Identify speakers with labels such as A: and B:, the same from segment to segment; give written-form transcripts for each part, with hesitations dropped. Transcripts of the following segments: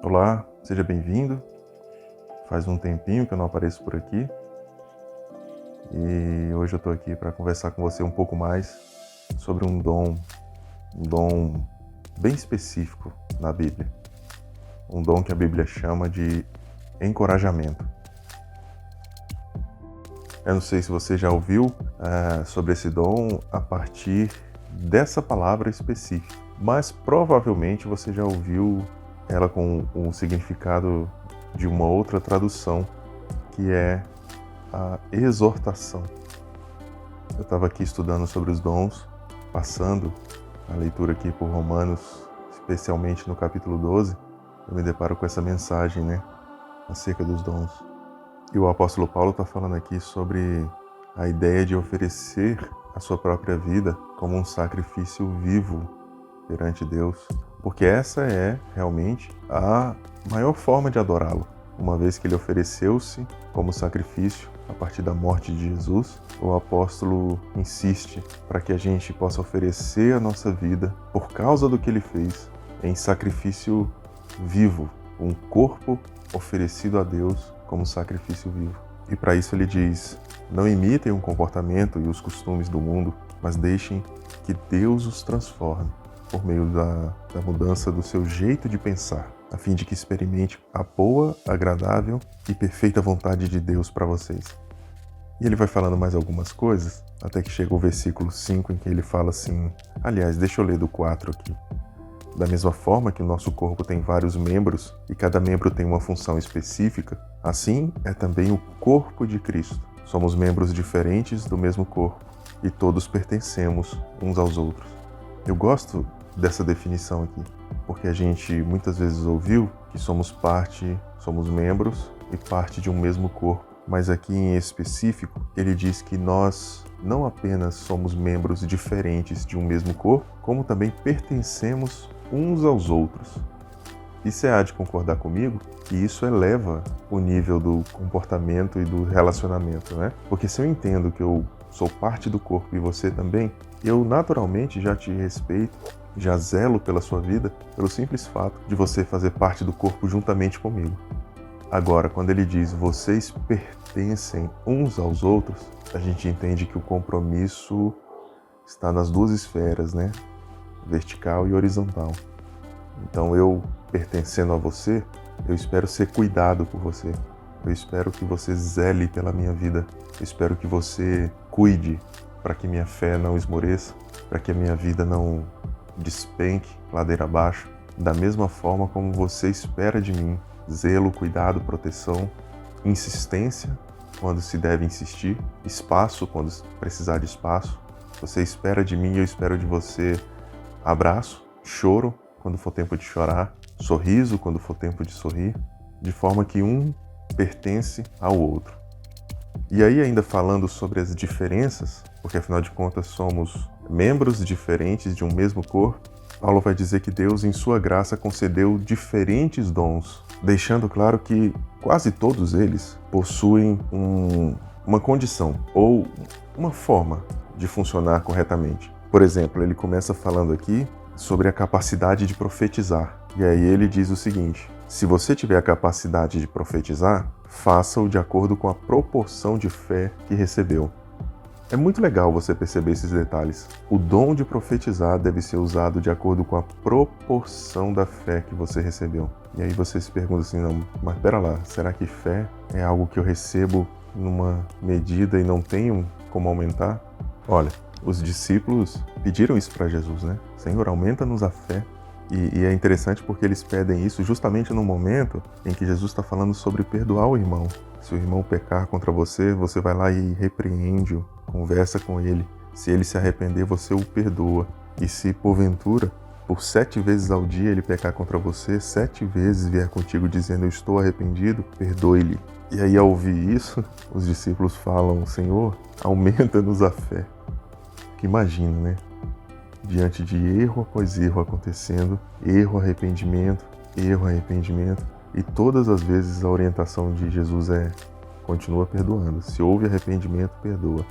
A: Olá, seja bem-vindo. Faz um tempinho que eu não apareço por aqui e hoje eu estou aqui para conversar com você um pouco mais sobre um dom bem específico na Bíblia. Um dom que a Bíblia chama de encorajamento. Eu não sei se você já ouviu sobre esse dom a partir dessa palavra específica, mas provavelmente você já ouviu ela com o significado de uma outra tradução, que é a exortação. Eu estava aqui estudando sobre os dons, passando a leitura aqui por Romanos, especialmente no capítulo 12, eu me deparo com essa mensagem, acerca dos dons. E o apóstolo Paulo está falando aqui sobre a ideia de oferecer a sua própria vida como um sacrifício vivo perante Deus, porque essa é realmente a maior forma de adorá-lo. Uma vez que ele ofereceu-se como sacrifício a partir da morte de Jesus, o apóstolo insiste para que a gente possa oferecer a nossa vida por causa do que ele fez em sacrifício vivo, um corpo oferecido a Deus como sacrifício vivo. E para isso ele diz: não imitem o comportamento e os costumes do mundo, mas deixem que Deus os transforme por meio da mudança do seu jeito de pensar, a fim de que experimente a boa, agradável e perfeita vontade de Deus para vocês. E ele vai falando mais algumas coisas, até que chega o versículo 5, em que ele fala assim... Aliás, deixa eu ler do 4 aqui. Da mesma forma que o nosso corpo tem vários membros, e cada membro tem uma função específica, assim é também o corpo de Cristo. Somos membros diferentes do mesmo corpo, e todos pertencemos uns aos outros. Eu gosto dessa definição aqui, porque a gente muitas vezes ouviu que somos membros e parte de um mesmo corpo. Mas aqui em específico, ele diz que nós não apenas somos membros diferentes de um mesmo corpo, como também pertencemos uns aos outros. E você há de concordar comigo que isso eleva o nível do comportamento e do relacionamento, né? Porque se eu entendo que eu sou parte do corpo e você também, eu naturalmente já te respeito, já zelo pela sua vida, pelo simples fato de você fazer parte do corpo juntamente comigo. Agora, quando ele diz vocês pertencem uns aos outros, a gente entende que o compromisso está nas duas esferas, vertical e horizontal. Então eu, pertencendo a você, eu espero ser cuidado por você. Eu espero que você zele pela minha vida. Eu espero que você cuide para que minha fé não esmoreça, para que a minha vida não despenque ladeira abaixo. Da mesma forma como você espera de mim zelo, cuidado, proteção, insistência quando se deve insistir, espaço quando precisar de espaço. Você espera de mim e eu espero de você abraço, choro quando for tempo de chorar, sorriso quando for tempo de sorrir, de forma que um pertence ao outro. E aí, ainda falando sobre as diferenças, porque afinal de contas somos membros diferentes de um mesmo corpo, Paulo vai dizer que Deus, em sua graça, concedeu diferentes dons, deixando claro que quase todos eles possuem uma condição ou uma forma de funcionar corretamente. Por exemplo, ele começa falando aqui sobre a capacidade de profetizar. E aí ele diz o seguinte: se você tiver a capacidade de profetizar, faça-o de acordo com a proporção de fé que recebeu. É muito legal você perceber esses detalhes. O dom de profetizar deve ser usado de acordo com a proporção da fé que você recebeu. E aí você se pergunta assim, não, mas pera lá, será que fé é algo que eu recebo numa medida e não tenho como aumentar? Olha, os discípulos pediram isso para Jesus, Senhor, aumenta-nos a fé. E é interessante porque eles pedem isso justamente no momento em que Jesus está falando sobre perdoar o irmão. Se o irmão pecar contra você, você vai lá e repreende-o, conversa com ele. Se ele se arrepender, você o perdoa. E se porventura, por 7 vezes ao dia ele pecar contra você, 7 vezes vier contigo dizendo eu estou arrependido, perdoe-lhe. E aí, ao ouvir isso, os discípulos falam: Senhor, aumenta-nos a fé. Que imagina, diante de erro após erro acontecendo, erro, arrependimento, e todas as vezes a orientação de Jesus é: continua perdoando. Se houve arrependimento, perdoa.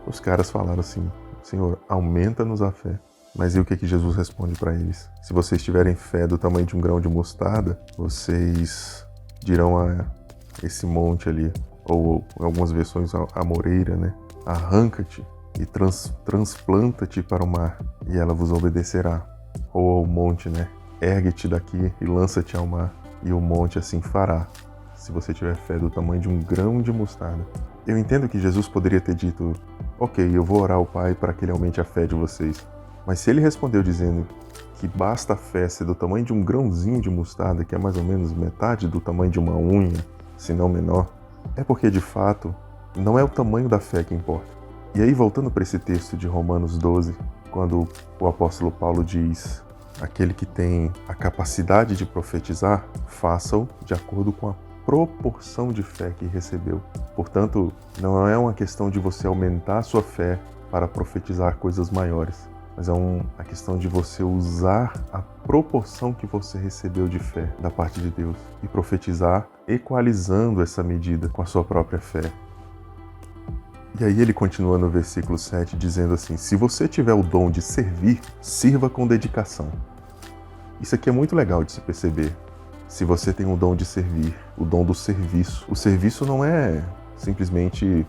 A: Os caras falaram assim: Senhor, aumenta-nos a fé. Mas e o que que Jesus responde para eles? Se vocês tiverem fé do tamanho de um grão de mostarda, vocês dirão a esse monte ali, ou em algumas versões a moreira, né? Arranca-te e transplanta-te para o mar, e ela vos obedecerá. Ou ao monte, né? Ergue-te daqui e lança-te ao mar, e o monte assim fará, se você tiver fé do tamanho de um grão de mostarda. Eu entendo que Jesus poderia ter dito, ok, eu vou orar ao Pai para que Ele aumente a fé de vocês. Mas se Ele respondeu dizendo que basta a fé ser do tamanho de um grãozinho de mostarda, que é mais ou menos metade do tamanho de uma unha, se não menor, é porque de fato não é o tamanho da fé que importa. E aí, voltando para esse texto de Romanos 12, quando o apóstolo Paulo diz: aquele que tem a capacidade de profetizar, faça-o de acordo com a proporção de fé que recebeu. Portanto, não é uma questão de você aumentar a sua fé para profetizar coisas maiores, mas é a questão de você usar a proporção que você recebeu de fé da parte de Deus e profetizar equalizando essa medida com a sua própria fé. E aí ele continua no versículo 7 dizendo assim: se você tiver o dom de servir, sirva com dedicação. Isso aqui é muito legal de se perceber. Se você tem o dom de servir, o dom do serviço. O serviço não é simplesmente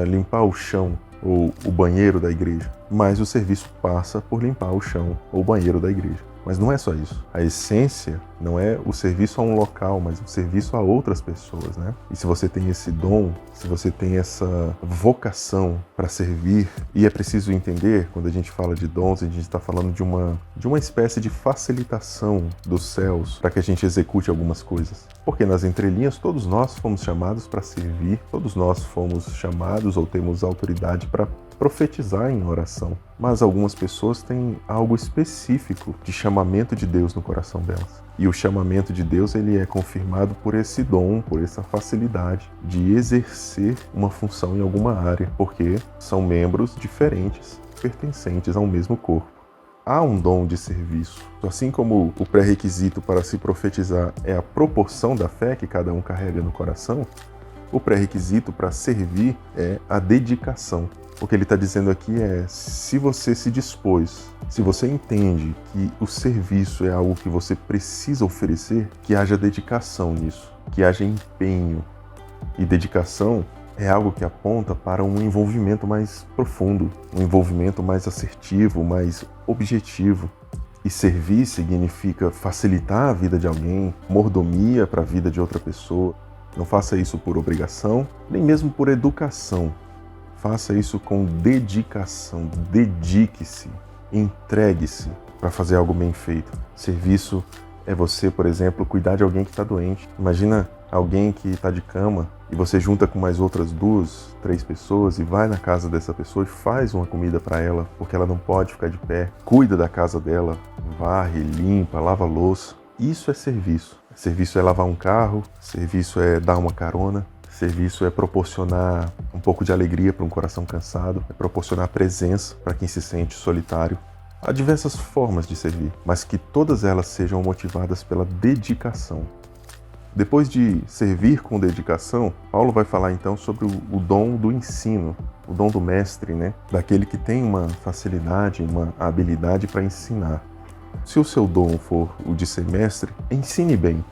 A: limpar o chão ou o banheiro da igreja, mas o serviço passa por limpar o chão ou o banheiro da igreja. Mas não é só isso. A essência não é o serviço a um local, mas o serviço a outras pessoas, né? E se você tem esse dom, se você tem essa vocação para servir, e é preciso entender, quando a gente fala de dons, a gente está falando de uma espécie de facilitação dos céus para que a gente execute algumas coisas. Porque nas entrelinhas todos nós fomos chamados para servir, todos nós fomos chamados ou temos autoridade para profetizar em oração, mas algumas pessoas têm algo específico de chamamento de Deus no coração delas. E o chamamento de Deus, ele é confirmado por esse dom, por essa facilidade de exercer uma função em alguma área, porque são membros diferentes, pertencentes ao mesmo corpo. Há um dom de serviço. Assim como o pré-requisito para se profetizar é a proporção da fé que cada um carrega no coração, o pré-requisito para servir é a dedicação. O que ele está dizendo aqui é, se você se dispôs, se você entende que o serviço é algo que você precisa oferecer, que haja dedicação nisso, que haja empenho. E dedicação é algo que aponta para um envolvimento mais profundo, um envolvimento mais assertivo, mais objetivo. E servir significa facilitar a vida de alguém, mordomia para a vida de outra pessoa. Não faça isso por obrigação, nem mesmo por educação. Faça isso com dedicação, dedique-se, entregue-se para fazer algo bem feito. Serviço é você, por exemplo, cuidar de alguém que está doente. Imagina alguém que está de cama e você junta com mais outras 2, 3 pessoas e vai na casa dessa pessoa e faz uma comida para ela, porque ela não pode ficar de pé. Cuida da casa dela, varre, limpa, lava a louça. Isso é serviço. Serviço é lavar um carro, serviço é dar uma carona. Serviço é proporcionar um pouco de alegria para um coração cansado, é proporcionar presença para quem se sente solitário. Há diversas formas de servir, mas que todas elas sejam motivadas pela dedicação. Depois de servir com dedicação, Paulo vai falar então sobre o dom do ensino, o dom do mestre, né? Daquele que tem uma facilidade, uma habilidade para ensinar. Se o seu dom for o de ser mestre, ensine bem.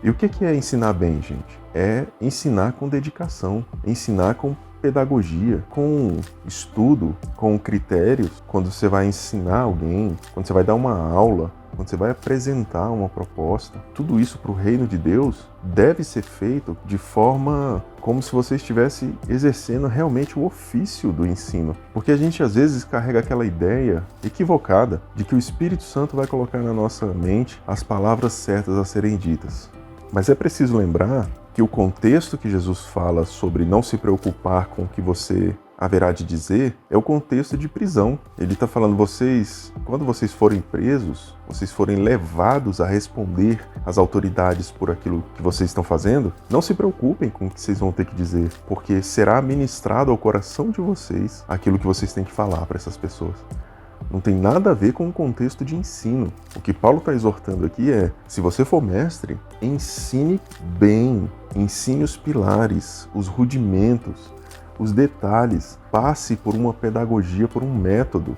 A: E o que é ensinar bem, gente? É ensinar com dedicação, ensinar com pedagogia, com estudo, com critérios. Quando você vai ensinar alguém, quando você vai dar uma aula, quando você vai apresentar uma proposta, tudo isso para o reino de Deus deve ser feito de forma como se você estivesse exercendo realmente o ofício do ensino. Porque a gente às vezes carrega aquela ideia equivocada de que o Espírito Santo vai colocar na nossa mente as palavras certas a serem ditas. Mas é preciso lembrar que o contexto que Jesus fala sobre não se preocupar com o que você haverá de dizer é o contexto de prisão. Ele está falando, quando vocês forem presos, vocês forem levados a responder às autoridades por aquilo que vocês estão fazendo, não se preocupem com o que vocês vão ter que dizer, porque será ministrado ao coração de vocês aquilo que vocês têm que falar para essas pessoas. Não tem nada a ver com o contexto de ensino. O que Paulo está exortando aqui é, se você for mestre, ensine bem, ensine os pilares, os rudimentos, os detalhes, passe por uma pedagogia, por um método.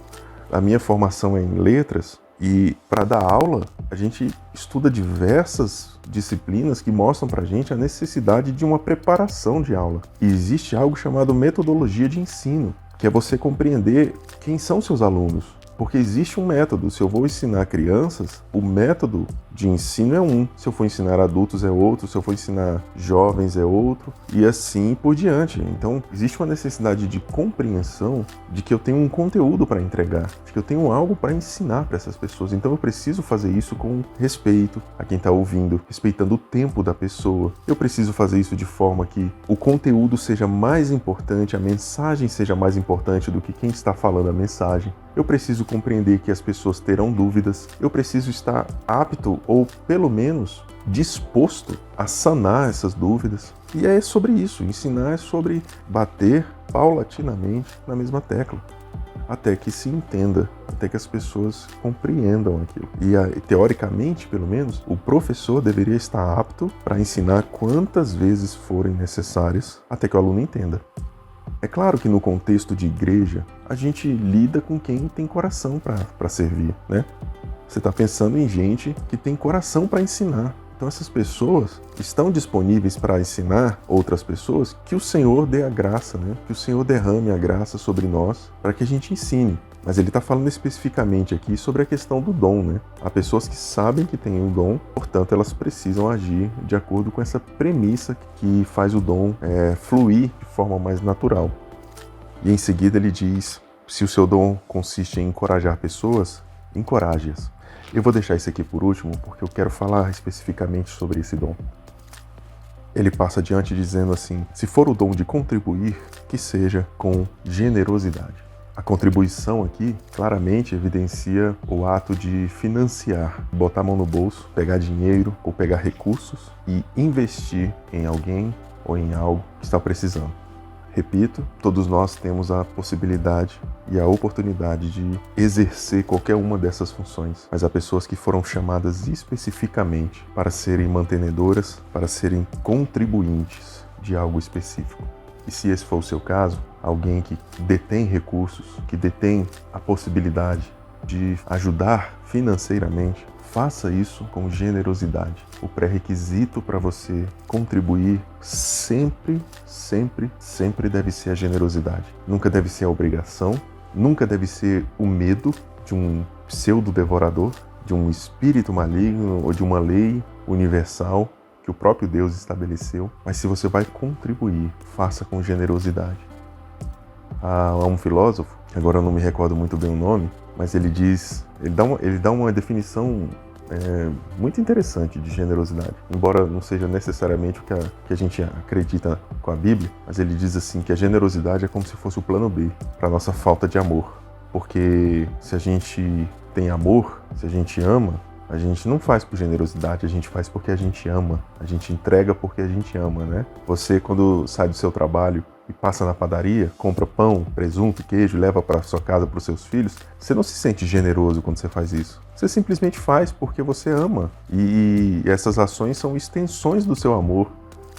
A: A minha formação é em letras e para dar aula a gente estuda diversas disciplinas que mostram para a gente a necessidade de uma preparação de aula. E existe algo chamado metodologia de ensino, que é você compreender quem são seus alunos. Porque existe um método. Se eu vou ensinar crianças, o método de ensino é um. Se eu for ensinar adultos é outro. Se eu for ensinar jovens é outro. E assim por diante. Então, existe uma necessidade de compreensão de que eu tenho um conteúdo para entregar, de que eu tenho algo para ensinar para essas pessoas. Então, eu preciso fazer isso com respeito a quem está ouvindo, respeitando o tempo da pessoa. Eu preciso fazer isso de forma que o conteúdo seja mais importante, a mensagem seja mais importante do que quem está falando a mensagem. Eu preciso compreender que as pessoas terão dúvidas. Eu preciso estar apto ou, pelo menos, disposto a sanar essas dúvidas. E é sobre isso. Ensinar é sobre bater paulatinamente na mesma tecla, até que se entenda, até que as pessoas compreendam aquilo. E, teoricamente, pelo menos, o professor deveria estar apto para ensinar quantas vezes forem necessárias, até que o aluno entenda. É claro que no contexto de igreja, a gente lida com quem tem coração para servir, né? Você está pensando em gente que tem coração para ensinar. Então essas pessoas estão disponíveis para ensinar outras pessoas, que o Senhor dê a graça, né? Que o Senhor derrame a graça sobre nós para que a gente ensine. Mas ele está falando especificamente aqui sobre a questão do dom, né? Há pessoas que sabem que têm um dom, portanto elas precisam agir de acordo com essa premissa que faz o dom fluir de forma mais natural. E em seguida ele diz, se o seu dom consiste em encorajar pessoas, encoraje-as. Eu vou deixar isso aqui por último, porque eu quero falar especificamente sobre esse dom. Ele passa adiante dizendo assim, se for o dom de contribuir, que seja com generosidade. A contribuição aqui claramente evidencia o ato de financiar, botar a mão no bolso, pegar dinheiro ou pegar recursos e investir em alguém ou em algo que está precisando. Repito, todos nós temos a possibilidade e a oportunidade de exercer qualquer uma dessas funções, mas há pessoas que foram chamadas especificamente para serem mantenedoras, para serem contribuintes de algo específico. E se esse for o seu caso, alguém que detém recursos, que detém a possibilidade de ajudar financeiramente, faça isso com generosidade. O pré-requisito para você contribuir sempre deve ser a generosidade. Nunca deve ser a obrigação, nunca deve ser o medo de um pseudo-devorador, de um espírito maligno ou de uma lei universal que o próprio Deus estabeleceu. Mas se você vai contribuir, faça com generosidade. Há um filósofo, agora eu não me recordo muito bem o nome, mas ele dá uma definição muito interessante de generosidade. Embora não seja necessariamente o que a gente acredita com a Bíblia, mas ele diz assim que a generosidade é como se fosse o plano B para a nossa falta de amor. Porque se a gente tem amor, se a gente ama, a gente não faz por generosidade, a gente faz porque a gente ama. A gente entrega porque a gente ama, né? Você, quando sai do seu trabalho e passa na padaria, compra pão, presunto, queijo, leva para sua casa, para os seus filhos, você não se sente generoso quando você faz isso. Você simplesmente faz porque você ama. E essas ações são extensões do seu amor.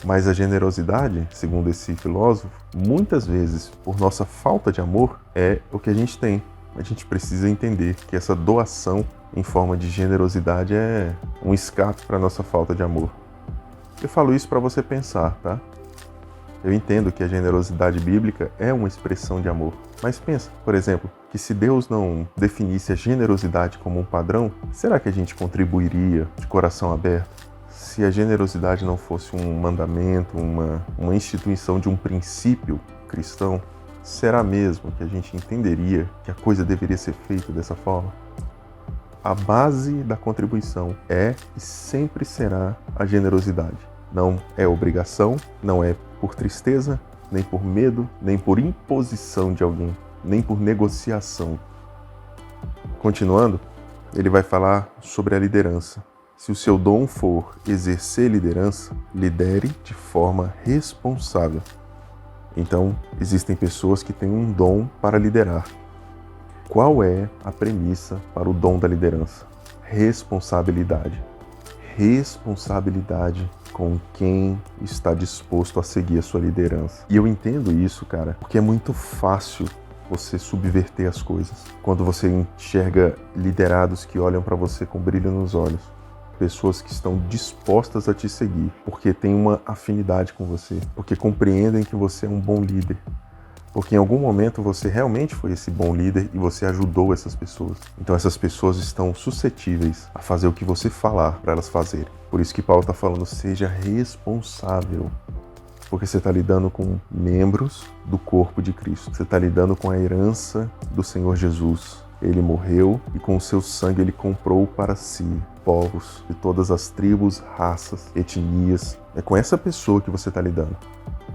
A: Mas a generosidade, segundo esse filósofo, muitas vezes, por nossa falta de amor, é o que a gente tem. A gente precisa entender que essa doação em forma de generosidade é um escape para a nossa falta de amor. Eu falo isso para você pensar, tá? Eu entendo que a generosidade bíblica é uma expressão de amor. Mas pensa, por exemplo, que se Deus não definisse a generosidade como um padrão, será que a gente contribuiria de coração aberto? Se a generosidade não fosse um mandamento, uma instituição de um princípio cristão, será mesmo que a gente entenderia que a coisa deveria ser feita dessa forma? A base da contribuição é e sempre será a generosidade. Não é obrigação, não é por tristeza, nem por medo, nem por imposição de alguém, nem por negociação. Continuando, ele vai falar sobre a liderança. Se o seu dom for exercer liderança, lidere de forma responsável. Então, existem pessoas que têm um dom para liderar. Qual é a premissa para o dom da liderança? Responsabilidade. Responsabilidade com quem está disposto a seguir a sua liderança. E eu entendo isso, cara, porque é muito fácil você subverter as coisas. Quando você enxerga liderados que olham para você com brilho nos olhos. Pessoas que estão dispostas a te seguir, porque têm uma afinidade com você, porque compreendem que você é um bom líder. Porque em algum momento você realmente foi esse bom líder e você ajudou essas pessoas. Então essas pessoas estão suscetíveis a fazer o que você falar para elas fazerem. Por isso que Paulo está falando, seja responsável. Porque você está lidando com membros do corpo de Cristo. Você está lidando com a herança do Senhor Jesus. Ele morreu e com o seu sangue ele comprou para si povos de todas as tribos, raças, etnias. É com essa pessoa que você está lidando.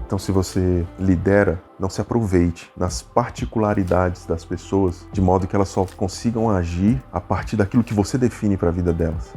A: Então, se você lidera, não se aproveite das particularidades das pessoas, de modo que elas só consigam agir a partir daquilo que você define para a vida delas.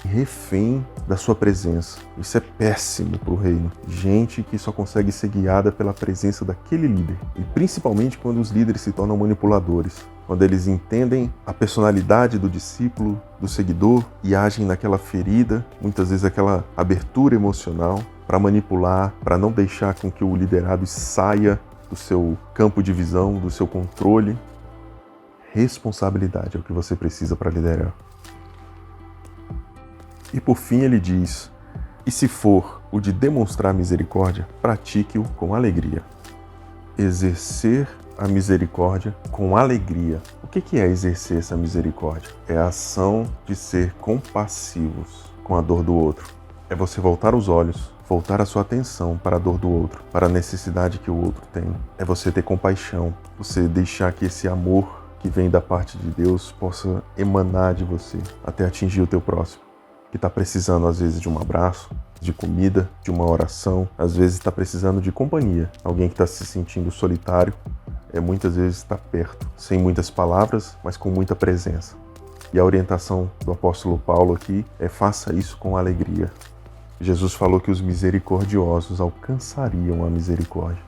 A: Refém da sua presença. Isso é péssimo para o reino. Gente que só consegue ser guiada pela presença daquele líder. E principalmente quando os líderes se tornam manipuladores. Quando eles entendem a personalidade do discípulo, do seguidor e agem naquela ferida, muitas vezes aquela abertura emocional, para manipular, para não deixar com que o liderado saia do seu campo de visão, do seu controle. Responsabilidade é o que você precisa para liderar. E por fim ele diz, e se for o de demonstrar misericórdia, pratique-o com alegria. Exercer a misericórdia com alegria. O que é exercer essa misericórdia? É a ação de ser compassivos com a dor do outro. É você voltar os olhos, voltar a sua atenção para a dor do outro, para a necessidade que o outro tem. É você ter compaixão, você deixar que esse amor que vem da parte de Deus possa emanar de você até atingir o teu próximo, que está precisando às vezes de um abraço, de comida, de uma oração, às vezes está precisando de companhia. Alguém que está se sentindo solitário, muitas vezes está perto, sem muitas palavras, mas com muita presença. E a orientação do apóstolo Paulo aqui é faça isso com alegria. Jesus falou que os misericordiosos alcançariam a misericórdia.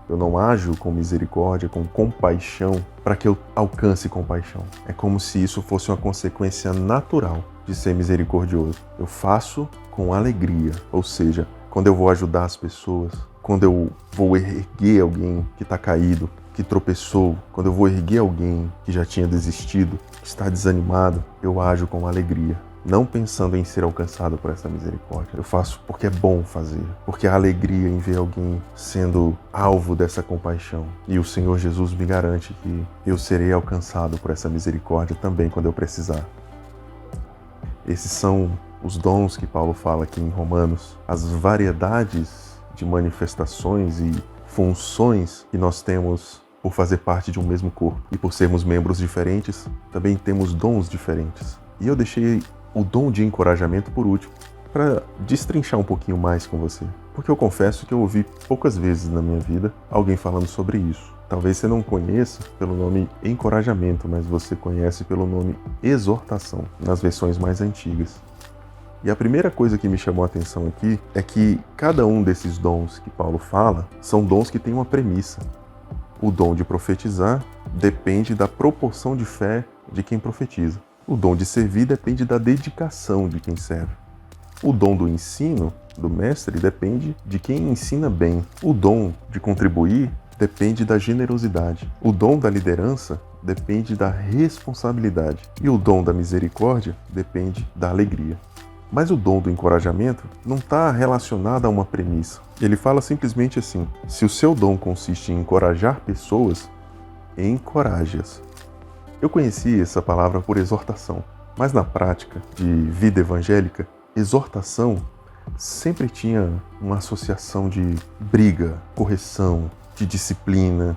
A: Eu não ajo com misericórdia, com compaixão, para que eu alcance compaixão. É como se isso fosse uma consequência natural de ser misericordioso. Eu faço com alegria, ou seja, quando eu vou ajudar as pessoas, quando eu vou erguer alguém que está caído, que tropeçou, quando eu vou erguer alguém que já tinha desistido, que está desanimado, eu ajo com alegria. Não pensando em ser alcançado por essa misericórdia. Eu faço porque é bom fazer, porque há alegria em ver alguém sendo alvo dessa compaixão. E o Senhor Jesus me garante que eu serei alcançado por essa misericórdia também quando eu precisar. Esses são os dons que Paulo fala aqui em Romanos, as variedades de manifestações e funções que nós temos por fazer parte de um mesmo corpo. E por sermos membros diferentes, também temos dons diferentes. E eu deixei o dom de encorajamento por último, para destrinchar um pouquinho mais com você. Porque eu confesso que eu ouvi poucas vezes na minha vida alguém falando sobre isso. Talvez você não conheça pelo nome encorajamento, mas você conhece pelo nome exortação, nas versões mais antigas. E a primeira coisa que me chamou a atenção aqui é que cada um desses dons que Paulo fala são dons que têm uma premissa. O dom de profetizar depende da proporção de fé de quem profetiza. O dom de servir depende da dedicação de quem serve. O dom do ensino, do mestre, depende de quem ensina bem. O dom de contribuir depende da generosidade. O dom da liderança depende da responsabilidade. E o dom da misericórdia depende da alegria. Mas o dom do encorajamento não está relacionado a uma premissa. Ele fala simplesmente assim, se o seu dom consiste em encorajar pessoas, encoraje-as. Eu conheci essa palavra por exortação, mas na prática de vida evangélica, exortação sempre tinha uma associação de briga, correção, de disciplina,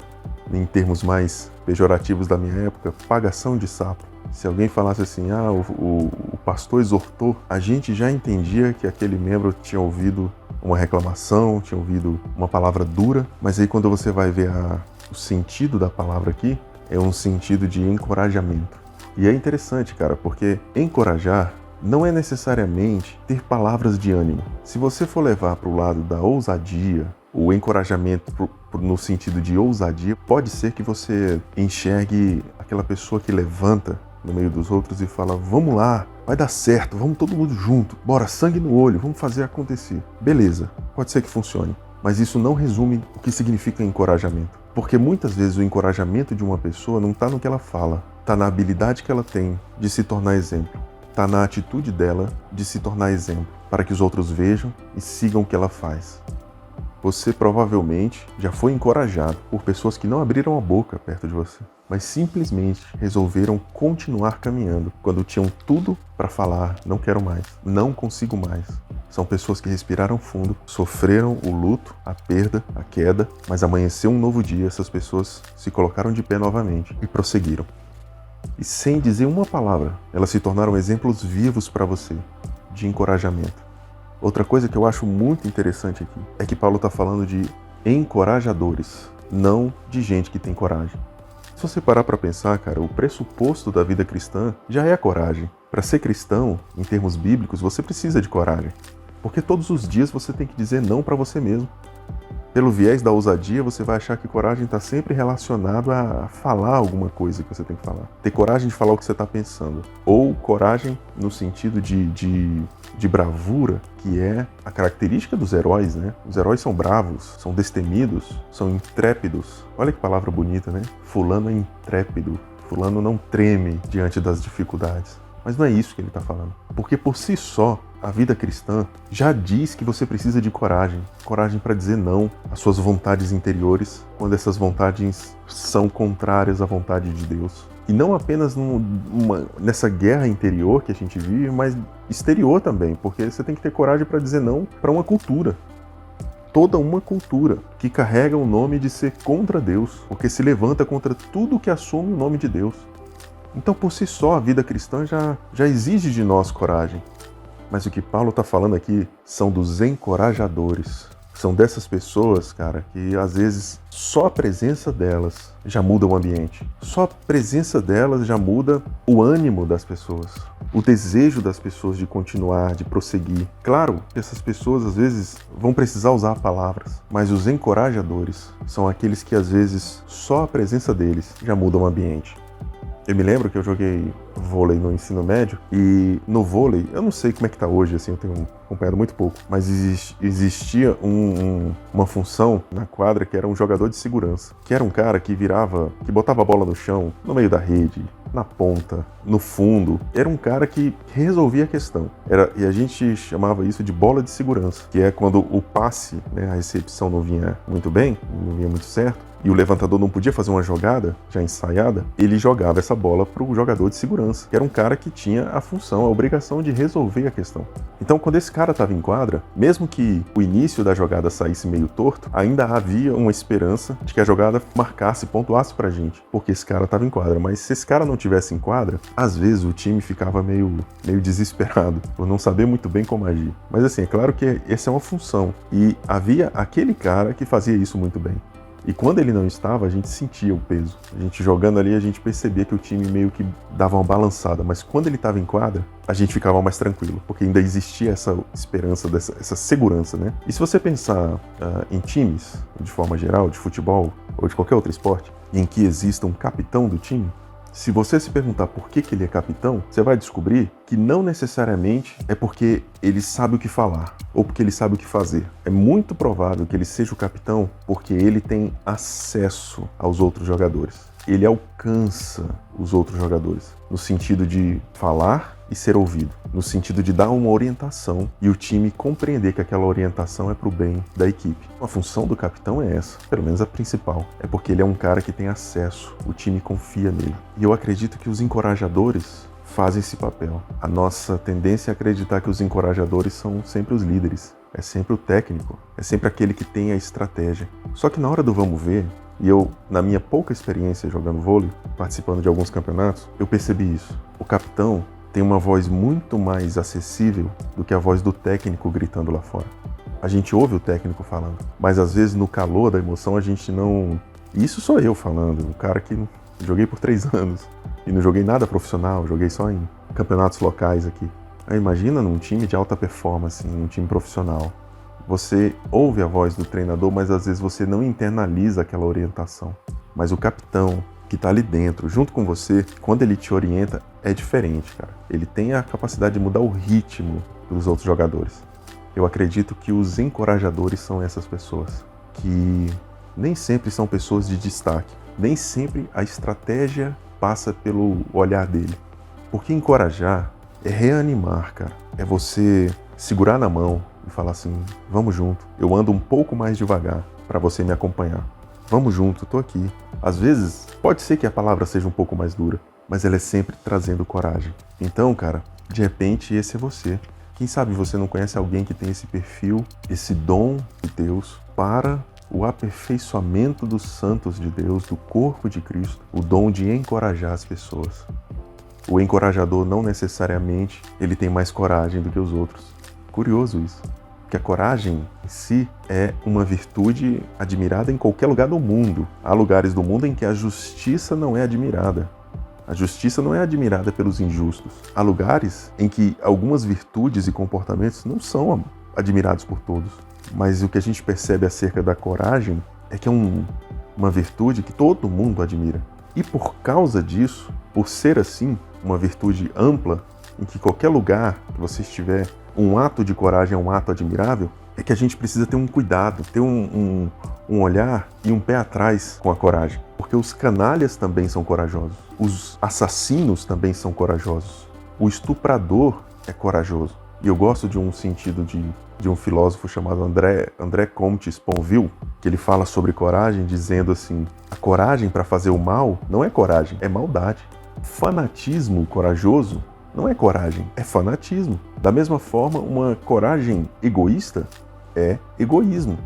A: em termos mais pejorativos da minha época, pagação de sapo. Se alguém falasse assim, o pastor exortou, a gente já entendia que aquele membro tinha ouvido uma reclamação, tinha ouvido uma palavra dura, mas aí quando você vai ver o sentido da palavra aqui, é um sentido de encorajamento. E é interessante, cara, porque encorajar não é necessariamente ter palavras de ânimo. Se você for levar para o lado da ousadia, o encorajamento no sentido de ousadia, pode ser que você enxergue aquela pessoa que levanta no meio dos outros e fala, vamos lá, vai dar certo, vamos todo mundo junto, bora, sangue no olho, vamos fazer acontecer. Beleza, pode ser que funcione, mas isso não resume o que significa encorajamento. Porque muitas vezes o encorajamento de uma pessoa não está no que ela fala, está na habilidade que ela tem de se tornar exemplo, está na atitude dela de se tornar exemplo, para que os outros vejam e sigam o que ela faz. Você provavelmente já foi encorajado por pessoas que não abriram a boca perto de você, mas simplesmente resolveram continuar caminhando quando tinham tudo para falar: não quero mais, não consigo mais. São pessoas que respiraram fundo, sofreram o luto, a perda, a queda, mas amanheceu um novo dia, essas pessoas se colocaram de pé novamente e prosseguiram. E sem dizer uma palavra, elas se tornaram exemplos vivos para você, de encorajamento. Outra coisa que eu acho muito interessante aqui é que Paulo está falando de encorajadores, não de gente que tem coragem. Se você parar para pensar, cara, o pressuposto da vida cristã já é a coragem. Para ser cristão, em termos bíblicos, você precisa de coragem. Porque todos os dias você tem que dizer não para você mesmo. Pelo viés da ousadia, você vai achar que coragem está sempre relacionado a falar alguma coisa que você tem que falar. Ter coragem de falar o que você está pensando. Ou coragem no sentido de bravura, que é a característica dos heróis, né? Os heróis são bravos, são destemidos, são intrépidos. Olha que palavra bonita, né? Fulano é intrépido. Fulano não treme diante das dificuldades. Mas não é isso que ele está falando. Porque por si só, a vida cristã já diz que você precisa de coragem. Coragem para dizer não às suas vontades interiores, quando essas vontades são contrárias à vontade de Deus. E não apenas nessa guerra interior que a gente vive, mas exterior também. Porque você tem que ter coragem para dizer não para uma cultura. Toda uma cultura que carrega o nome de ser contra Deus. Porque se levanta contra tudo que assume o nome de Deus. Então, por si só, a vida cristã já exige de nós coragem. Mas o que Paulo está falando aqui são dos encorajadores. São dessas pessoas, cara, que às vezes só a presença delas já muda o ambiente. Só a presença delas já muda o ânimo das pessoas. O desejo das pessoas de continuar, de prosseguir. Claro que essas pessoas às vezes vão precisar usar palavras, mas os encorajadores são aqueles que às vezes só a presença deles já muda o ambiente. Eu me lembro que eu joguei vôlei no ensino médio e no vôlei, eu não sei como é que tá hoje, assim, eu tenho acompanhado muito pouco, mas existia uma função na quadra que era um jogador de segurança, que era um cara que botava a bola no chão, no meio da rede, na ponta, no fundo. Era um cara que resolvia a questão. E a gente chamava isso de bola de segurança, que é quando o passe, né, a recepção não vinha muito bem, não vinha muito certo, e o levantador não podia fazer uma jogada já ensaiada, ele jogava essa bola para o jogador de segurança, que era um cara que tinha a função, a obrigação de resolver a questão. Então, quando esse cara estava em quadra, mesmo que o início da jogada saísse meio torto, ainda havia uma esperança de que a jogada marcasse, pontuasse pra gente, porque esse cara estava em quadra. Mas se esse cara não tivesse em quadra, às vezes o time ficava meio desesperado, por não saber muito bem como agir. Mas assim, é claro que essa é uma função, e havia aquele cara que fazia isso muito bem. E quando ele não estava, a gente sentia o peso. A gente jogando ali, a gente percebia que o time meio que dava uma balançada. Mas quando ele estava em quadra, a gente ficava mais tranquilo, porque ainda existia essa esperança, essa segurança, né? E se você pensar em times, de forma geral, de futebol ou de qualquer outro esporte, em que exista um capitão do time, se você se perguntar por que ele é capitão, você vai descobrir que não necessariamente é porque ele sabe o que falar ou porque ele sabe o que fazer. É muito provável que ele seja o capitão porque ele tem acesso aos outros jogadores. Ele alcança os outros jogadores no sentido de falar e ser ouvido, no sentido de dar uma orientação e o time compreender que aquela orientação é para o bem da equipe. A função do capitão é essa, pelo menos a principal, é porque ele é um cara que tem acesso, o time confia nele. E eu acredito que os encorajadores fazem esse papel. A nossa tendência é acreditar que os encorajadores são sempre os líderes, é sempre o técnico, é sempre aquele que tem a estratégia. Só que na hora do vamos ver, e eu, na minha pouca experiência jogando vôlei, participando de alguns campeonatos, eu percebi isso. O capitão tem uma voz muito mais acessível do que a voz do técnico gritando lá fora. A gente ouve o técnico falando, mas às vezes no calor da emoção a gente não... Isso sou eu falando, um cara que joguei por 3 anos e não joguei nada profissional, joguei só em campeonatos locais aqui. Aí imagina num time de alta performance, num time profissional. Você ouve a voz do treinador, mas às vezes você não internaliza aquela orientação. Mas o capitão que está ali dentro, junto com você, quando ele te orienta, é diferente, cara. Ele tem a capacidade de mudar o ritmo dos outros jogadores. Eu acredito que os encorajadores são essas pessoas que nem sempre são pessoas de destaque, nem sempre a estratégia passa pelo olhar dele. Porque encorajar é reanimar, cara. É você segurar na mão e falar assim, vamos junto, eu ando um pouco mais devagar para você me acompanhar. Vamos junto, eu tô aqui. Às vezes, pode ser que a palavra seja um pouco mais dura, mas ela é sempre trazendo coragem. Então, cara, de repente esse é você. Quem sabe você não conhece alguém que tem esse perfil, esse dom de Deus para o aperfeiçoamento dos santos de Deus, do corpo de Cristo, o dom de encorajar as pessoas. O encorajador não necessariamente ele tem mais coragem do que os outros. Curioso isso. Que a coragem em si é uma virtude admirada em qualquer lugar do mundo. Há lugares do mundo em que a justiça não é admirada. A justiça não é admirada pelos injustos. Há lugares em que algumas virtudes e comportamentos não são admirados por todos. Mas o que a gente percebe acerca da coragem é que é uma virtude que todo mundo admira. E por causa disso, por ser assim, uma virtude ampla, em que qualquer lugar que você estiver, um ato de coragem é um ato admirável, é que a gente precisa ter um cuidado, ter um olhar e um pé atrás com a coragem. Porque os canalhas também são corajosos, os assassinos também são corajosos, o estuprador é corajoso. E eu gosto de um sentido de um filósofo chamado André Comte Sponville, que ele fala sobre coragem dizendo assim, a coragem para fazer o mal não é coragem, é maldade. Fanatismo corajoso não é coragem, é fanatismo. Da mesma forma, uma coragem egoísta é egoísmo.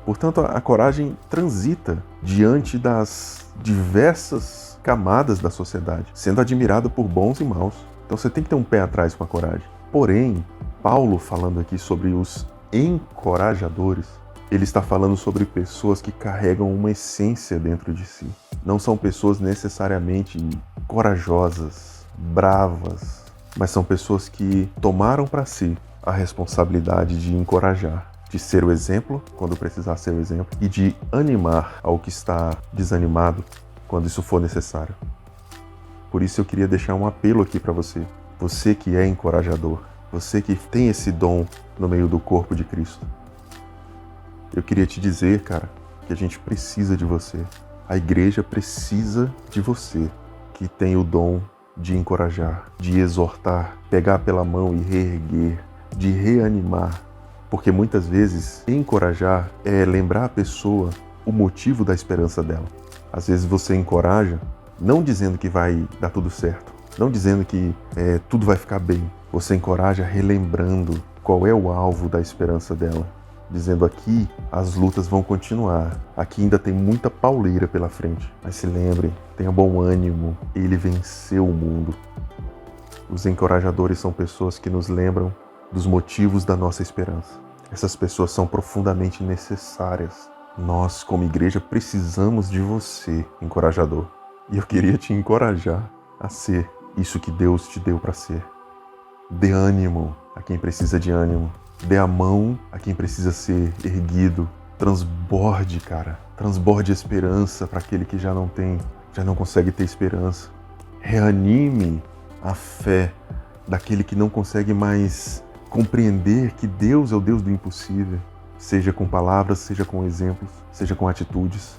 A: Portanto, a coragem transita diante das diversas camadas da sociedade, sendo admirada por bons e maus. Então você tem que ter um pé atrás com a coragem. Porém, Paulo falando aqui sobre os encorajadores, ele está falando sobre pessoas que carregam uma essência dentro de si. Não são pessoas necessariamente corajosas, bravas, mas são pessoas que tomaram para si a responsabilidade de encorajar, de ser o exemplo quando precisar ser o exemplo e de animar ao que está desanimado quando isso for necessário. Por isso eu queria deixar um apelo aqui para você. Você que é encorajador, você que tem esse dom no meio do corpo de Cristo. Eu queria te dizer, cara, que a gente precisa de você. A igreja precisa de você, que tem o dom de encorajar, de exortar, pegar pela mão e reerguer, de reanimar. Porque muitas vezes encorajar é lembrar a pessoa o motivo da esperança dela. Às vezes você encoraja, não dizendo que vai dar tudo certo, não dizendo que tudo vai ficar bem. Você encoraja relembrando qual é o alvo da esperança dela. Dizendo aqui, as lutas vão continuar. Aqui ainda tem muita pauleira pela frente. Mas se lembre, tenha bom ânimo. Ele venceu o mundo. Os encorajadores são pessoas que nos lembram dos motivos da nossa esperança. Essas pessoas são profundamente necessárias. Nós, como igreja, precisamos de você, encorajador. E eu queria te encorajar a ser isso que Deus te deu para ser. Dê ânimo a quem precisa de ânimo. Dê a mão a quem precisa ser erguido. Transborde, cara. Transborde esperança para aquele que já não consegue ter esperança. Reanime a fé daquele que não consegue mais compreender que Deus é o Deus do impossível. Seja com palavras, seja com exemplos, seja com atitudes,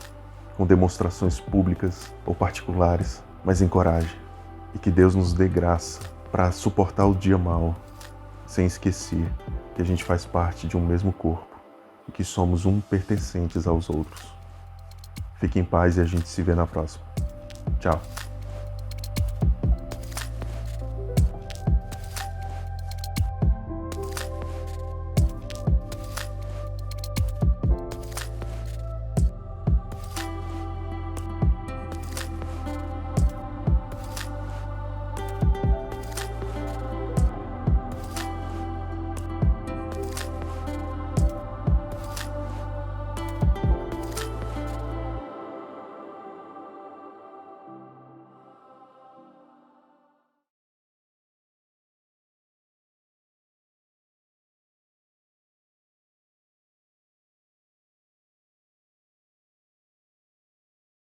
A: com demonstrações públicas ou particulares. Mas encoraje. E que Deus nos dê graça para suportar o dia mau, sem esquecer que a gente faz parte de um mesmo corpo e que somos pertencentes aos outros. Fique em paz e a gente se vê na próxima. Tchau.